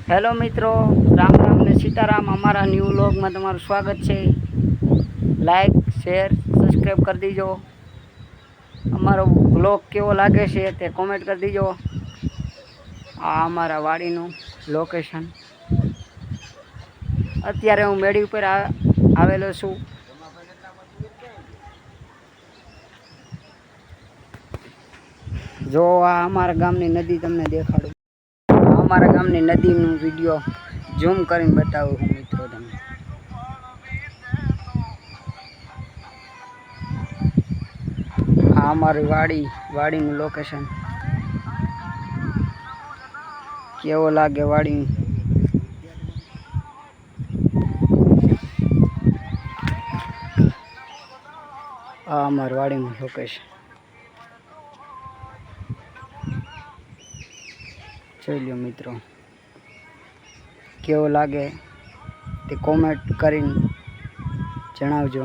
Hello મિત્રો, રામ રામ ને સીતારામ। અમારા ન્યૂ વ્લોગમાં તમારું સ્વાગત છે। લાઈક શેર સબસ્ક્રાઈબ કરી દીજો। અમારો વ્લોગ કેવો લાગે છે તે કોમેન્ટ કરી દીજો। આ અમારા વાડીનું લોકેશન। અત્યારે હું મેડી ઉપર આવેલો છું। જો આ અમારા ગામની નદી તમને દેખાડું। અમારા ગામની નદીનું વિડીયો ઝૂમ કરીને બતાવું હું મિત્રો તમને। આ અમારી વાડીનું લોકેશન કેવો લાગે વાડી। આ અમારી વાડીનું લોકેશન જોઈ લો મિત્રો, કેવો લાગે તે કોમેન્ટ કરીને જણાવજો।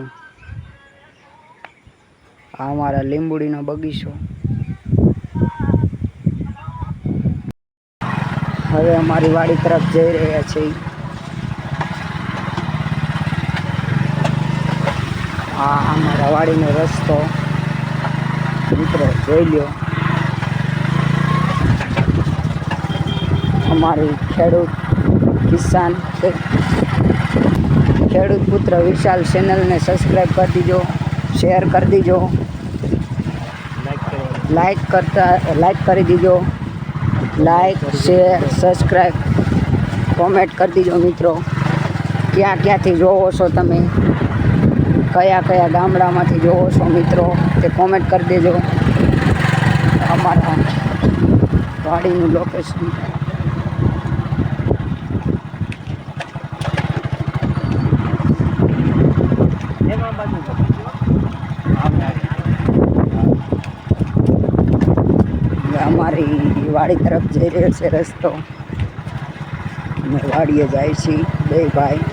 આ અમારા લીંબુડીનો બગીચો। હવે અમારી વાડી તરફ જઈ રહ્યા છીએ। આ અમારા વાડીનો રસ્તો મિત્રો જોઈ લો। અમારી ખેડૂત કિસાન ખેડૂત પુત્ર વિશાલ ચેનલને સબસ્ક્રાઈબ કરી દીજો, શેર કરી દીજો, લાઈક કરી દીજો। લાઈક શેર સબસ્ક્રાઈબ કોમેન્ટ કરી દીજો મિત્રો। ક્યાંથી જોવો છો તમે, કયા ગામડામાંથી જોવો છો મિત્રો તે કોમેન્ટ કરી દેજો। અમારા વાડીનું લોકેશન અમારી વાડી તરફ જઈ રહ્યો છે રસ્તો। અમે વાડીએ જાય છીએ બે ભાઈ,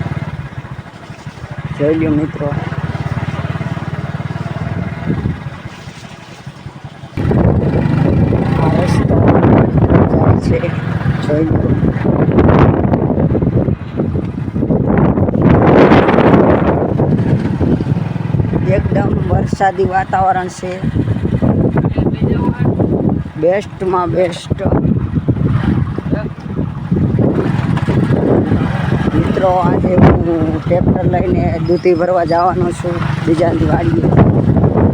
જોઈ લો મિત્રો। આ રસ્તો જાય છે, જોઈ લો। એકદમ વરસાદી વાતાવરણ છે, બેસ્ટમાં બેસ્ટ મિત્રો। આજે હું ટ્રેક્ટર લઈને દૂધી ભરવા જવાનો છું બીજાની વાડીએ।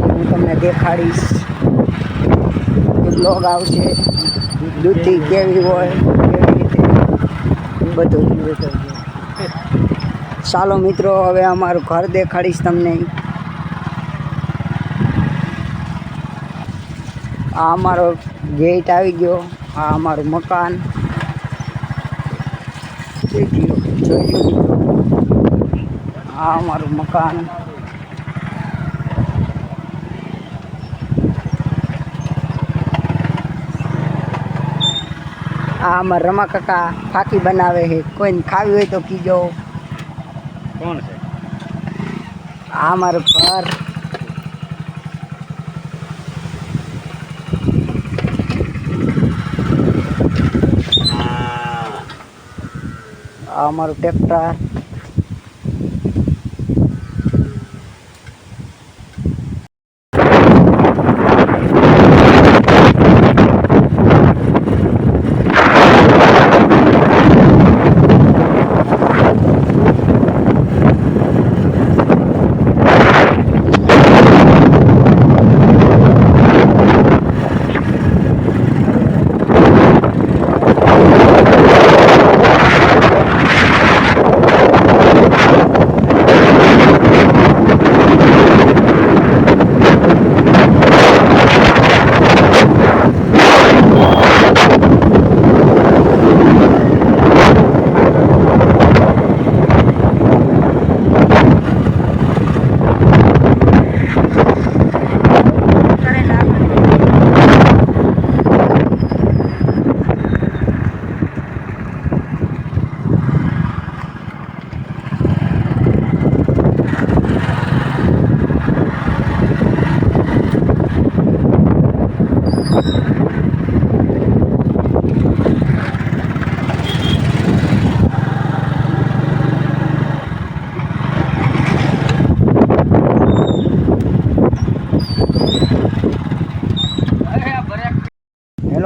હું તમને દેખાડીશ, બ્લોગ આવશે, દૂધી કેવી હોય કેવી રીતે બધું। ચાલો મિત્રો, હવે અમારું ઘર દેખાડીશ તમને। આ અમારો ગેટ આવી ગયો। આ અમારું મકાન જોઈ લો। આ અમારું મકાન। આ અમારા રમા કાકા ફાકી બનાવે છે, કોઈને ખાવી હોય તો કીજો। કોણ છે? આ અમારું ઘર। આ અમારું ટ્રેક્ટર।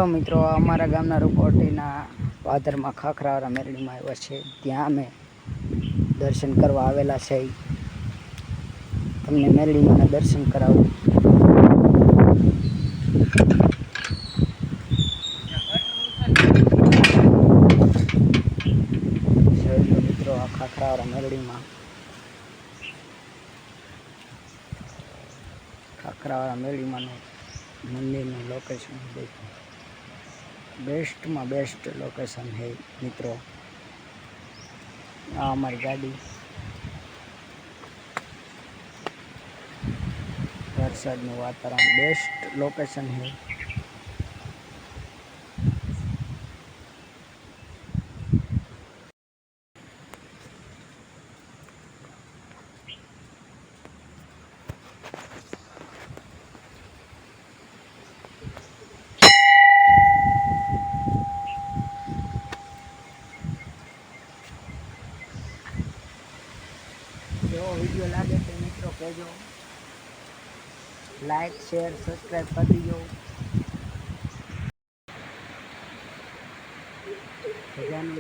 હેલો મિત્રો, અમારા ગામના રૂપોટીના ભાદરમાં ખાખરાવાળા મેરડીમાં આવ્યા છે. ત્યાં અમે દર્શન કરવા આવેલા છે. તમને મેરડીમાં દર્શન કરાવું. મિત્રો, આ ખાખરાવાળા મેરડીમાં મંદિરનું લોકેશન બેસ્ટમાં બેસ્ટ લોકેશન છે મિત્રો. આ અમારી ગાડી, વરસાદનું વાતાવરણ, બેસ્ટ લોકેશન છે. જેવો વિડીયો લાગે તો મિત્રો કહેજો. લાઈક, શેર, સબસ્ક્રાઈબ કરી દીજો. સજાનું